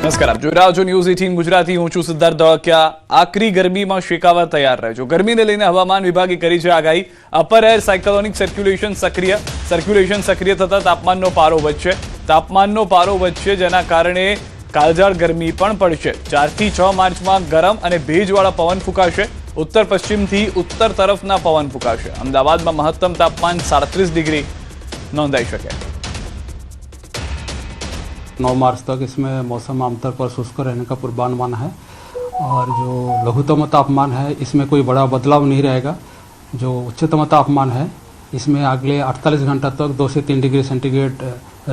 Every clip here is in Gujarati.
નમસ્કાર, આપ જોઈ રહ્યા છો ન્યૂઝ 18 ગુજરાતી. હું છું સિદ્ધાર્થ ધોળકિયા. આકરી ગરમીમાં શેકાવા તૈયાર રહેજો. ગરમીને લઈને હવામાન વિભાગે કરી છે આગાહી. અપર એર સાયક્લોનિક સર્ક્યુલેશન સક્રિય થતા તાપમાનનો પારો વધશે, જેના કારણે કાળઝાળ ગરમી પણ પડશે. 4 થી 6 માર્ચમાં ગરમ અને ભેજવાળા પવન ફૂંકાશે. ઉત્તર પશ્ચિમથી ઉત્તર તરફના પવન ફૂંકાશે. અમદાવાદમાં મહત્તમ તાપમાન 37 ડિગ્રી નોંધાઈ શકે. 9 मार्च तक इसमें मौसम आमतौर पर शुष्क रहने का पूर्वानुमान है और जो लघुत्तम तापमान है इसमें कोई बड़ा बदलाव नहीं रहेगा. जो उच्चतम तापमान है इसमें अगले 48 घंटा तक 2 से 3 डिग्री सेंटीग्रेड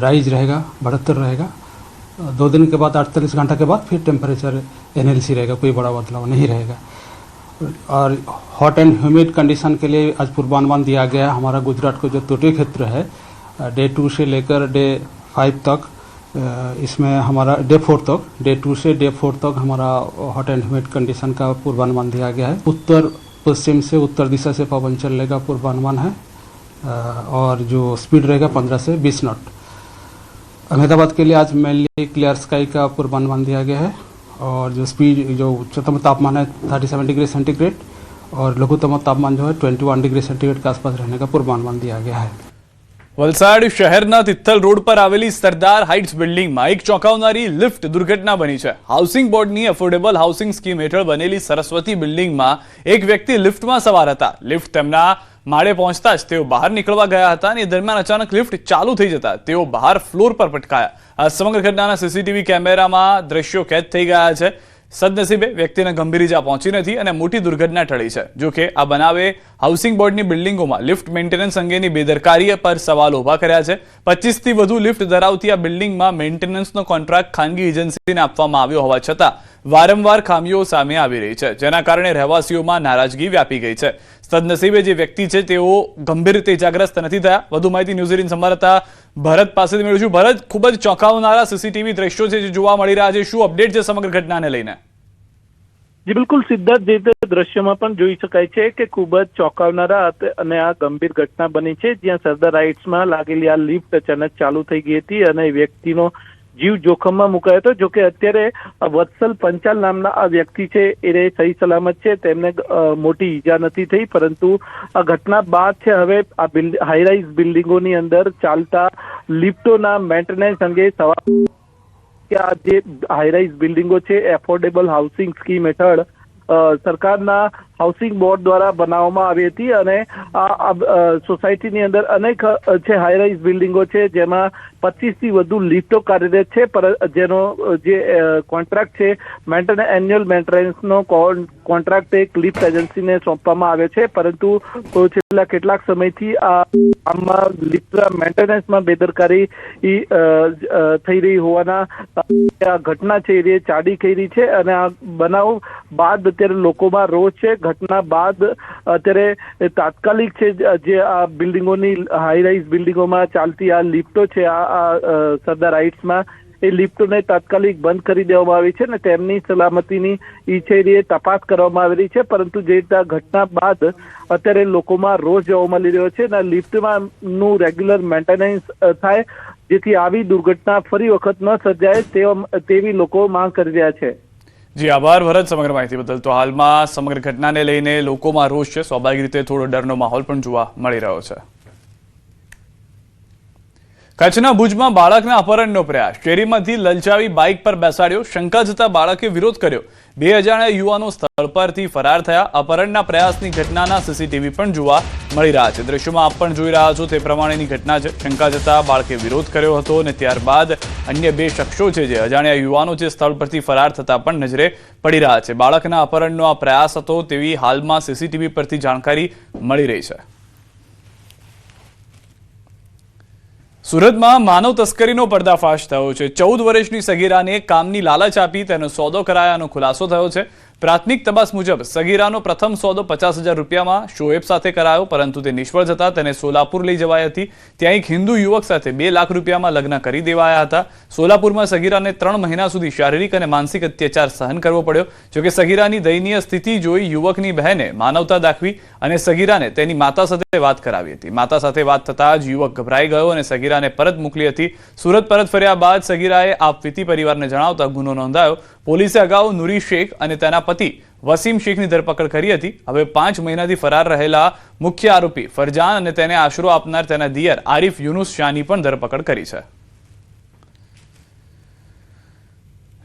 राइज रहेगा, बढ़ोत्तर रहेगा. 2 दिन के बाद 48 घंटा के बाद फिर टेम्परेचर एनएलसी रहेगा, कोई बड़ा बदलाव नहीं रहेगा. और हॉट एंड ह्यूमिड कंडीशन के लिए आज पूर्वानुमान दिया गया है. हमारा गुजरात को जो तटीय क्षेत्र है डे 2 से लेकर डे 5 तक, इसमें हमारा डे 4 तक, डे 2 से डे 4 तक हमारा हॉट एंड ह्यूमिड कंडीशन का पूर्वानुमान दिया गया है. उत्तर पश्चिम से उत्तर दिशा से पवन चलने का पूर्वानुमान है और जो स्पीड रहेगा 15 से 20 नॉट. अहमदाबाद के लिए आज मेनली क्लियर स्काई का पूर्वानुमान दिया गया है और जो उच्चतम तापमान है 37 डिग्री सेंटीग्रेड और लघुत्तम तापमान जो है 21 डिग्री सेंटीग्रेड के आसपास रहने का पूर्वानुमान दिया गया है. વલસાડ શહેરના તિથલ રોડ પર આવેલી સરદાર હાઇટ્સ બિલ્ડિંગમાં એક ચોંકાવનારી લિફ્ટ દુર્ઘટના બની છે. હાઉસિંગ બોર્ડની એફોર્ડેબલ હાઉસિંગ સ્કીમ હેઠળ બનેલી સરસ્વતી બિલ્ડિંગમાં એક વ્યક્તિ લિફ્ટમાં સવાર હતા. લિફ્ટ તેમના માળે પહોંચતા જ તેઓ બહાર નીકળવા ગયા હતા અને દરમિયાન અચાનક લિફ્ટ ચાલુ થઈ જતા તેઓ બહાર ફ્લોર પર પટકાયા. આ સમગ્ર ઘટનાના સીસીટીવી કેમેરામાં દ્રશ્યો કેદ થઈ ગયા છે. સદનસીબે વ્યક્તિને ગંભીર ઇજા પહોંચી નથી અને મોટી દુર્ઘટના ટળી છે. જોકે આ બનાવે હાઉસિંગ બોર્ડની બિલ્ડિંગોમાં લિફ્ટ મેન્ટેનન્સ અંગેની બેદરકારી પર સવાલ ઉભા કર્યા છે. 25 થી વધુ લિફ્ટ ધરાવતી આ બિલ્ડિંગમાં મેન્ટેનન્સનો કોન્ટ્રાક્ટ ખાનગી એજન્સીને આપવામાં આવ્યો હોવા છતાં વારંવાર ખામીઓ સામે આવી રહી છે, જેના કારણે રહેવાસીઓમાં નારાજગી વ્યાપી ગઈ છે. સદનસીબે જે વ્યક્તિ છે તેઓ ગંભીર રીતે ઇજાગ્રસ્ત નથી થયા. વધુ માહિતી ન્યૂઝ 18 સંવાદદાતા ભરત પાસેથી મેળવીશું. ભરત, ખૂબ જ ચોંકાવનારા સીસીટીવી દ્રશ્યો છે જે જોવા મળી રહ્યા છે. શું અપડેટ છે સમગ્ર ઘટનાને લઈને? જી બિલકુલ સિદ્ધાર્થ, જે દ્રશ્યમાં પણ જોઈ શકાય છે કે ખૂબ જ ચોંકાવનારા અને આ ગંભીર ઘટના બની છે, જ્યાં સરદાર હાઇટ્સમાં લાગેલી આ લિફ્ટ અચાનક ચાલુ થઈ ગઈ હતી અને વ્યક્તિનો જીવ જોખમમાં મુકાયો હતો. જોકે અત્યારે વત્સલ પંચાલ નામના આ વ્યક્તિ છે એ સહી સલામત છે, તેમને મોટી ઈજા નથી થઈ. પરંતુ આ ઘટના બાદ છે હવે આ હાઈરાઇઝ બિલ્ડિંગોની અંદર ચાલતા લિફ્ટોના મેન્ટેનન્સ અંગે સવાલ કે આ જે હાઈરાઇઝ બિલ્ડિંગો છે એફોર્ડેબલ હાઉસિંગ સ્કીમ હેઠળ સરકારના હાઉસિંગ બોર્ડ દ્વારા બનાવવામાં આવી હતી અને આ સોસાયટીની અંદર અનેક છે હાઈરાઇઝ બિલ્ડિંગો છે જેમાં 25 થી વધુ લિફ્ટો કાર્યરત છે, જેનો જે કોન્ટ્રાક્ટ છે એન્યુઅલ મેન્ટેનન્સનો કોન્ટ્રાક્ટ એક લિફ્ટ એજન્સીને સોંપવામાં આવ્યો છે. પરંતુ છેલ્લા કેટલાક સમયથી આમાં લિફ્ટ મેન્ટેનન્સમાં બેદરકારી થઈ રહી હોવાના આ ઘટના છે એ ચાડી થઈ રહી છે અને આ બનાવ બાદ અત્યારે લોકોમાં રોષ છે. ઘટના બાદ અત્યારે તાત્કાલિક છે જે આ બિલ્ડિંગોની હાઈરાઇઝ બિલ્ડિંગોમાં ચાલતી આ લિફ્ટો છે આ સરદાર હાઇટ્સમાં એ લિફ્ટોને તાત્કાલિક બંધ કરી દેવામાં આવી છે અને તેમની સલામતીની એ તપાસ કરવામાં આવી રહી છે. પરંતુ જે રીતે ઘટના બાદ અત્યારે લોકોમાં રોષ જોવા મળી રહ્યો છે અને લિફ્ટમાં નું રેગ્યુલર મેન્ટેનન્સ થાય જેથી આવી દુર્ઘટના ફરી વખત ન સર્જાય તેવી લોકો માંગ કરી રહ્યા છે. જી આભાર ભરત સમગ્ર માહિતી બદલ. તો હાલમાં સમગ્ર ઘટનાને લઈને લોકોમાં રોષ છે. સ્વાભાવિક રીતે થોડો ડરનો માહોલ પણ જોવા મળી રહ્યો છે. કચ્છના ભુજમાં બાળકના અપહરણનો પ્રયાસ. શેરીમાંથી લલચાવી બાઇક પર બેસાડ્યો. શંકા જતા બાળકે વિરોધ કર્યો. 2 અજાણ્યા યુવાનો સ્થળ પરથી ફરાર થયા. અપહરણના પ્રયાસની ઘટનાના સીસીટીવી પણ જોવા મળી રહ્યા છે. દ્રશ્યોમાં આપ પણ જોઈ રહ્યા છો તે પ્રમાણેની ઘટના છે. શંકા જતા બાળકે વિરોધ કર્યો હતો અને ત્યારબાદ અન્ય 2 શખ્સો છે જે અજાણ્યા યુવાનો છે સ્થળ પરથી ફરાર થતા પણ નજરે પડી રહ્યા છે. બાળકના અપહરણનો આ પ્રયાસ હતો તેવી હાલમાં સીસીટીવી પરથી જાણકારી મળી રહી છે. સુરતમાં માનવ તસ્કરીનો પર્દાફાશ થયો છે. 14 વર્ષની સગીરાને કામની લાલચ આપી તેનો સોદો કરાયાનો ખુલાસો થયો છે. પ્રાથમિક તપાસ મુજબ સગીરાનો પ્રથમ સોદો 50,000 રૂપિયામાં શોએબ સાથે કરાયો, પરંતુ તે નિષ્ફળ જતા તેને સોલાપુર લઈ જવાઈ હતી. ત્યાં એક હિન્દુ યુવક સાથે 2 લાખ રૂપિયામાં લગ્ન કરી દેવાયા હતા. સોલાપુરમાં સગીરાને 3 મહિના સુધી શારીરિક અને માનસિક અત્યાચાર સહન કરવો પડ્યો. જોકે સગીરાની દયનીય સ્થિતિ જોઈ યુવકની બહેને માનવતા દાખવી અને સગીરાને તેની માતા સાથે વાત કરાવી હતી. માતા સાથે વાત થતાં જ યુવક ગભરાઈ ગયો અને સગીરાને પરત મોકલી હતી. સુરત પરત ફર્યા બાદ સગીરાએ આપવીતી પરિવારને જણાવતા ગુનો નોંધાયો. પોલીસે અગાઉ નુરી શેખ અને તેના પતિ વસીમ શેખની ધરપકડ કરી હતી. હવે 5 મહિનાથી ફરાર રહેલા મુખ્ય આરોપી ફરજાન અને તેને આશરો આપનાર તેના દિયર આરિફ યુનુસ શાહની પણ ધરપકડ કરી છે.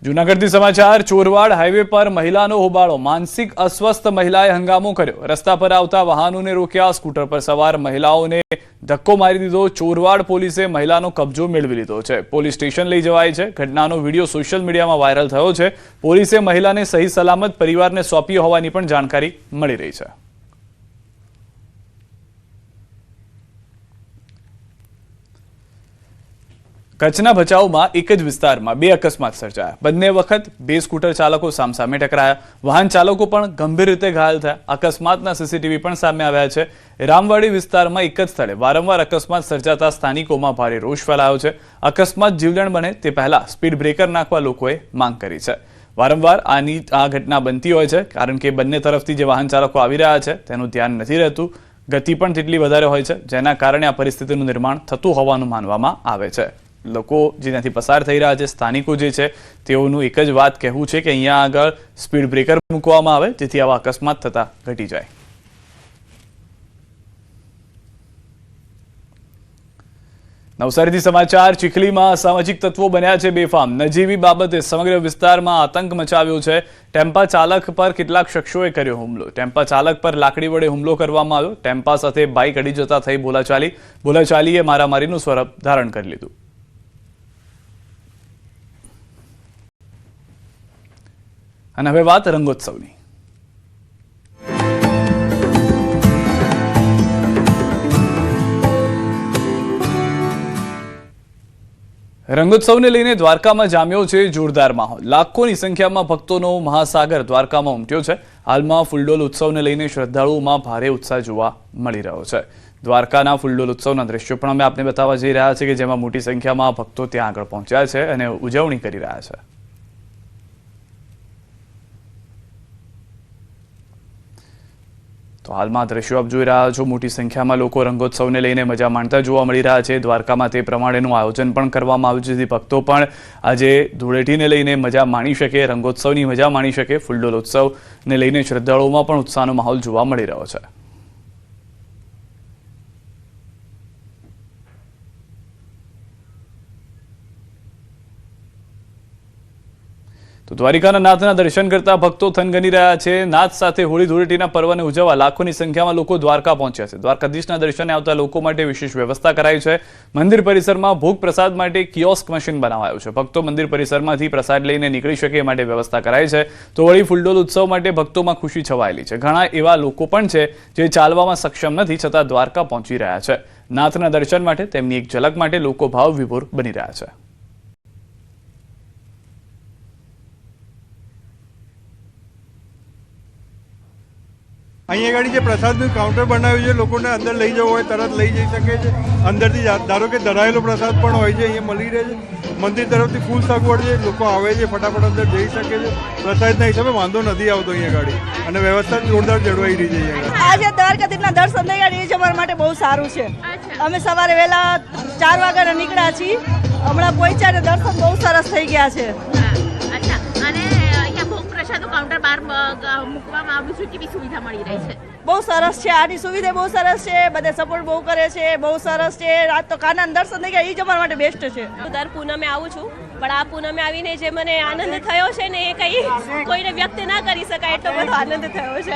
જૂનાગઢથી સમાચાર. ચોરવાડ હાઈવે પર મહિલાનો હોબાળો. માનસિક અસ્વસ્થ મહિલાએ હંગામો કર્યો. રસ્તા પર આવતા વાહનોને રોક્યા. સ્કૂટર પર સવાર મહિલાઓને ધક્કો મારી દીધો. ચોરવાડ પોલીસે મહિલાનો કબજો મેળવી લીધો છે. પોલીસ સ્ટેશન લઈ જવાઈ છે. ઘટનાનો વિડીયો સોશિયલ મીડિયામાં વાયરલ થયો છે. પોલીસે મહિલાને સહી સલામત પરિવારને સોંપી હોવાની પણ જાણકારી મળી રહી છે. કચ્છના ભચાઉમાં એક જ વિસ્તારમાં 2 અકસ્માત સર્જાયા. બંને વખત 2 સ્કૂટર ચાલકો સામસામે ટકરાયા. વાહન ચાલકો પણ ગંભીર રીતે ઘાયલ થયા. અકસ્માતના સીસીટીવી પણ સામે આવ્યા છે. રામવાડી વિસ્તારમાં એક જ સ્થળે વારંવાર અકસ્માત સર્જાતા સ્થાનિકોમાં ભારે રોષ ફેલાયો છે. અકસ્માત જીવલેણ બને તે પહેલા સ્પીડ બ્રેકર નાખવા લોકોએ માંગ કરી છે. વારંવાર આ ઘટના બનતી હોય છે કારણ કે બંને તરફથી જે વાહન ચાલકો આવી રહ્યા છે તેનું ધ્યાન નથી રહેતું. ગતિ પણ તેટલી વધારે હોય છે, જેના કારણે આ પરિસ્થિતિનું નિર્માણ થતું હોવાનું માનવામાં આવે છે. લોકો જેનાથી પસાર થઈ રહ્યા છે, સ્થાનિકો જે છે તેઓનું એક જ વાત કહેવું છે કે અહીંયા આગળ સ્પીડ બ્રેકર મૂકવામાં આવે જેથી આવા અકસ્માત થતા ઘટી જાય. નવસારીથી સમાચાર. ચીખલીમાં અસામાજિક તત્વો બન્યા છે બેફામ. નજીવી બાબતે સમગ્ર વિસ્તારમાં આતંક મચાવ્યો છે. ટેમ્પા ચાલક પર કેટલાક શખ્સોએ કર્યો હુમલો. ટેમ્પા ચાલક પર લાકડી વડે હુમલો કરવામાં આવ્યો. ટેમ્પા સાથે બાઇક અડી જતા થઈ બોલાચાલીએ મારામારીનું સ્વરૂપ ધારણ કરી લીધું. અને હવે વાત રંગોત્સવની. રંગોત્સવને લઈને દ્વારકામાં જામ્યો છે જોરદાર માહોલ. લાખોની સંખ્યામાં ભક્તોનો મહાસાગર દ્વારકામાં ઉમટ્યો છે. હાલમાં ફૂલડોલ ઉત્સવને લઈને શ્રદ્ધાળુઓમાં ભારે ઉત્સાહ જોવા મળી રહ્યો છે. દ્વારકાના ફૂલડોલ ઉત્સવના દ્રશ્યો પણ અમે આપને બતાવવા જઈ રહ્યા છે કે જેમાં મોટી સંખ્યામાં ભક્તો ત્યાં આગળ પહોંચ્યા છે અને ઉજવણી કરી રહ્યા છે. તો હાલમાં દ્રશ્યો આપ જોઈ રહ્યા છો. મોટી સંખ્યામાં લોકો રંગોત્સવને લઈને મજા માણતા જોવા મળી રહ્યા છે. દ્વારકામાં તે પ્રમાણેનું આયોજન પણ કરવામાં આવ્યું છે જેથી ભક્તો પણ આજે ધૂળેટીને લઈને મજા માણી શકે, રંગોત્સવની મજા માણી શકે. ફૂલડોલ ઉત્સવને લઈને શ્રદ્ધાળુઓમાં પણ ઉત્સાહનો માહોલ જોવા મળી રહ્યો છે. તો દ્વારિકાના નાથના દર્શન કરતા ભક્તો થનગની રહ્યા છે. નાથ સાથે હોળી ધૂળેટીના પર્વને ઉજવવા લાખોની સંખ્યામાં લોકો દ્વારકા પહોંચ્યા છે. દ્વારકાધીશના દર્શને આવતા લોકો માટે વિશેષ વ્યવસ્થા કરાઈ છે. મંદિર પરિસરમાં ભોગ પ્રસાદ માટે કિયોસ્ક મશીન બનાવાયું છે. ભક્તો મંદિર પરિસરમાંથી પ્રસાદ લઈને નીકળી શકે એ માટે વ્યવસ્થા કરાઈ છે. તો વળી ફૂલડોલ ઉત્સવ માટે ભક્તોમાં ખુશી છવાયેલી છે. ઘણા એવા લોકો પણ છે જે ચાલવામાં સક્ષમ નથી છતાં દ્વારકા પહોંચી રહ્યા છે. નાથના દર્શન માટે તેમની એક ઝલક માટે લોકો ભાવ વિભોર બની રહ્યા છે. અહીંયા આગળ જે પ્રસાદનું કાઉન્ટર બનાવ્યું છે, લોકોને અંદર લઈ જવું હોય તરત લઈ જઈ શકે છે. અંદરથી ધારો કે ધરાયેલો પ્રસાદ પણ હોય છે, અહીંયા મળી રહે છે. મંદિર તરફથી ફૂલ સગવડ છે, લોકો આવે છે, ફટાફટ અંદર જઈ શકે છે. પ્રસાદના હિસાબે વાંધો નથી આવતો અહીંયા આગળ અને વ્યવસ્થા જોરદાર જળવાઈ રહી છે અહીંયા. આજે દ્વારકાધીશના દર્શન થઈ ગયા એ જ અમારા માટે બહુ સારું છે. અમે સવારે વહેલા 4 વાગ્યાના નીકળ્યા છીએ, હમણાં પહોંચ્યા ને દર્શન બહુ સરસ થઈ ગયા છે. કાઉન્ટર બહાર મૂકવામાં આવ્યું છે, કેવી સુવિધા મળી રહી છે? બહુ સરસ છે. આની સુવિધા બહુ સરસ છે. બધે સપોર્ટ બહુ કરે છે. બહુ સરસ છે. આજ તો કાના દર્શન થઈ ગયા એ જ અમારા માટે બેસ્ટ છે. દર પૂનમે આવું છું, પણ આ પૂનમે આવીને જે મને આનંદ થયો છે ને એ કંઈ કોઈને વ્યક્ત ના કરી શકાય એટલો બધો આનંદ થયો છે.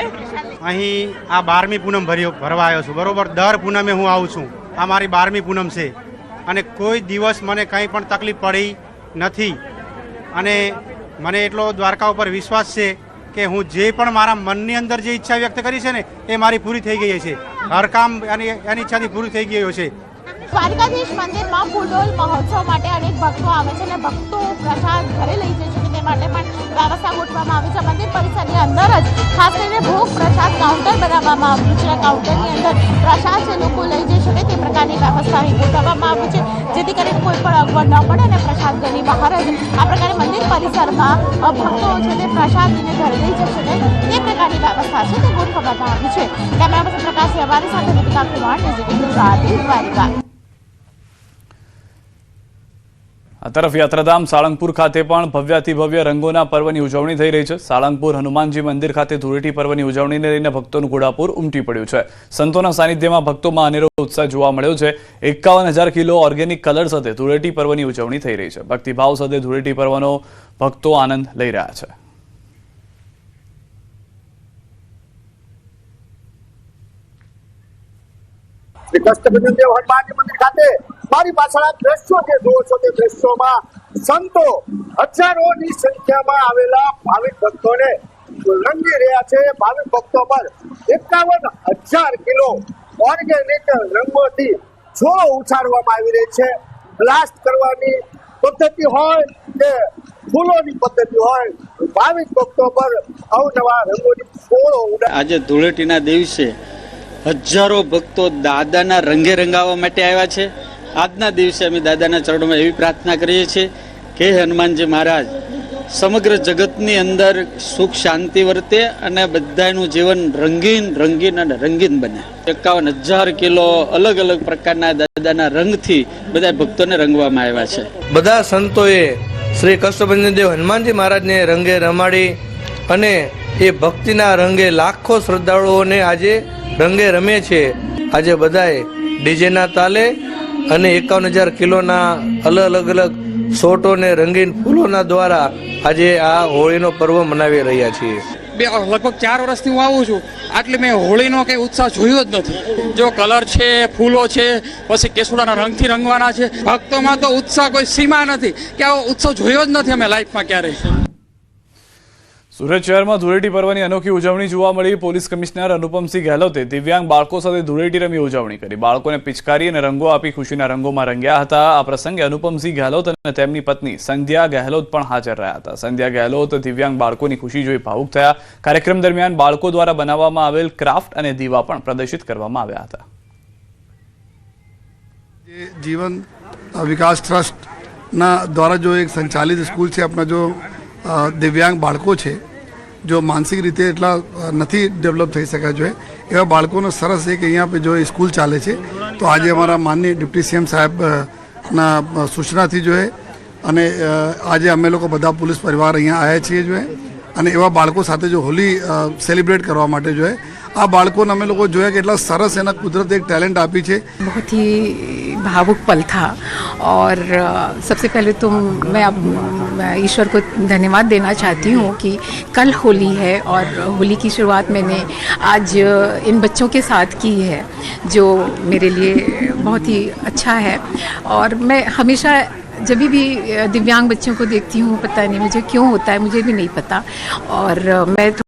અહીં આ 12મી પૂનમ ભરવા આવ્યો છું. બરોબર, દર પૂનમે હું આવું છું. આ મારી 12મી પૂનમ છે અને કોઈ દિવસ મને કંઈ પણ તકલીફ પડી નથી. અને મને એટલો દ્વારકા ઉપર વિશ્વાસ છે કે હું જે પણ મારા મનની અંદર જે ઈચ્છા વ્યક્ત કરી છે ને એ મારી પૂરી થઈ ગઈ છે. હર કામ એની ઈચ્છાથી પૂરું થઈ ગયું છે. દ્વારકાધીશ મંદિરમાં ફૂલડોલ મહોત્સવ માટે અનેક ભક્તો આવે છે અને ભક્તો પ્રસાદ ઘરે લઈ જઈ છે. માટે પણ વ્યવસ્થા ગોઠવવામાં આવી છે. મંદિર પરિસરની અંદર જ ખાસ કરીને ભોગ પ્રસાદ કાઉન્ટર બનાવવામાં આવ્યું છે. કાઉન્ટરની અંદર પ્રસાદ છે લોકો લઈ જઈ શકે તે પ્રકારની વ્યવસ્થા અહીં ગોઠવવામાં આવી છે, જેથી કરીને કોઈ પણ અગવડ ન પડે અને પ્રસાદ ઘરની બહાર જ આ પ્રકારે મંદિર પરિસરમાં ભક્તો છે તે પ્રસાદ લઈને ઘરે લઈ જઈ શકે તે પ્રકારની વ્યવસ્થા છે તે ગોઠવવામાં આવી છે. કેમેરા પર્સન પ્રકાશ વ્યવહારી સાથે દીપિકા કુમાર, ડિજિટલ ગુજરાત, દ્વારિકા. આ તરફ યાત્રાધામ સાળંગપુર ખાતે પણ ભવ્યાતિ ભવ્ય રંગોના પર્વની ઉજવણી થઈ રહી છે. સાળંગપુર હનુમાનજી મંદિર ખાતે ધૂળેટી પર્વની ઉજવણીને લઈને ભક્તોનું ઘોડાપુર ઉમટી પડ્યું છે. સંતોના સાનિધ્યમાં ભક્તોમાં અનેરો ઉત્સાહ જોવા મળ્યો છે. 51,000 કિલો ઓર્ગેનિક કલર સાથે ધૂળેટી પર્વની ઉજવણી થઈ રહી છે. ભક્તિભાવ સાથે ધૂળેટી પર્વનો ભક્તો આનંદ લઈ રહ્યા છે. શ્રી કષ્ટભંજન દેવ હનુમાનજી મંદિર ખાતે મારી પાછળ આ દ્રશ્યો જે જુઓ છો તે દ્રશ્યોમાં સંતો હજારોની સંખ્યામાં આવેલા ભાવિક ભક્તોને રંગી રહ્યા છે. ભાવિક ભક્તો પર 51,000 કિલો ઓર્ગેનિક રંગોથી છોડો ઉછાળવામાં આવી રહી છે. બ્લાસ્ટ કરવાની પદ્ધતિ હોય કે ફૂલોની પદ્ધતિ હોય, ભાવિક ભક્તો પર અવનવા રંગોની છોડો આજે ધૂળેટીના દિવસે હજારો ભક્તો દાદાના રંગે રંગાવવા માટે આવ્યા છે. આજના દિવસે અમે દાદાના ચરણોમાં એવી પ્રાર્થના કરીએ છીએ કે હનુમાનજી મહારાજ સમગ્ર જગતની અંદર સુખ શાંતિ વર્તે અને બધાનું જીવન રંગીન અને રંગીન બને. 51,000 કિલો અલગ અલગ પ્રકારના દાદાના રંગથી બધા ભક્તોને રંગવામાં આવ્યા છે. બધા સંતોએ શ્રી કષ્ટભંજન દેવ હનુમાનજી મહારાજને રંગે રમાડી અને એ ભક્તિના રંગે લાખો શ્રદ્ધાળુઓને આજે રંગે રમે છે. આજે બધાએ ડીજેના તાલે અને 51,000 કિલોના અલગ અલગ સોટો ને રંગીન ફૂલોના દ્વારા આજે આ હોળીનો પર્વ મનાવી રહ્યા છીએ. લગભગ 4 વર્ષથી હું આવું છું, આટલે મેં હોળીનો કંઈ ઉત્સાહ જોયો જ નથી. જો કલર છે, ફૂલો છે, પછી કેસુડાના રંગથી રંગવાના છે. ભક્તોમાં તો ઉત્સાહ કોઈ સીમા નથી કે આવો ઉત્સવ જોયો જ નથી અમે લાઈફમાં ક્યારેય. સુરત શહેરમાં ધૂળેટી પર્વની અનોખી ઉજવણી જોવા મળી. પોલીસ કમિશનર અનુપમસિંહ ગહેલોતે દિવ્યાંગ બાળકો સાથે ધૂળેટી રમી ઉજવણી કરી. બાળકોને પિચકારી અને રંગો આપી ખુશીના રંગોમાં રંગ્યા હતા. આ પ્રસંગે અનુપમસિંહ ગહેલોત અને તેમની પત્ની સંધ્યા ગહેલોત પણ હાજર રહ્યા હતા. સંધ્યા ગહેલોત દિવ્યાંગ બાળકોની ખુશી જોઈ ભાવુક થયા. કાર્યક્રમ દરમિયાન બાળકો દ્વારા બનાવવામાં આવેલ ક્રાફ્ટ અને દીવા પણ પ્રદર્શિત કરવામાં આવ્યા હતા. जीवन विकास ट्रस्ट ना द्वारा जो एक संचालित स्कूल है अपना जो दिव्यांग बाळको है जो मानसिक रीते एटला नहीं डेवलप थी सका जो है एवं बाळकोनो सरस एक अहींया पे जो स्कूल चाले छे. तो आज अमारा माननीय डिप्टी सीएम साहेब ना सूचना थी जो है अने आज अमे लोग बधा पुलिस परिवार अहींया आया छे जो है अने एवा बाळको साथे जो होली सेलिब्रेट करवा माटे जो है आ बाळकोने अमे लोग जोया कि एटला सरस एना कुदरत एक टैलेंट आपी छे. बहुत ही भावुक पल था और सबसे पहले तो मैं अब ईश्वर को धन्यवाद देना चाहती हूँ कि कल होली है और होली की शुरुआत मैंने आज इन बच्चों के साथ की है, जो मेरे लिए बहुत ही अच्छा है. और मैं हमेशा जब भी दिव्यांग बच्चों को देखती हूँ, पता नहीं मुझे क्यों होता है, मुझे भी नहीं पता. और मैं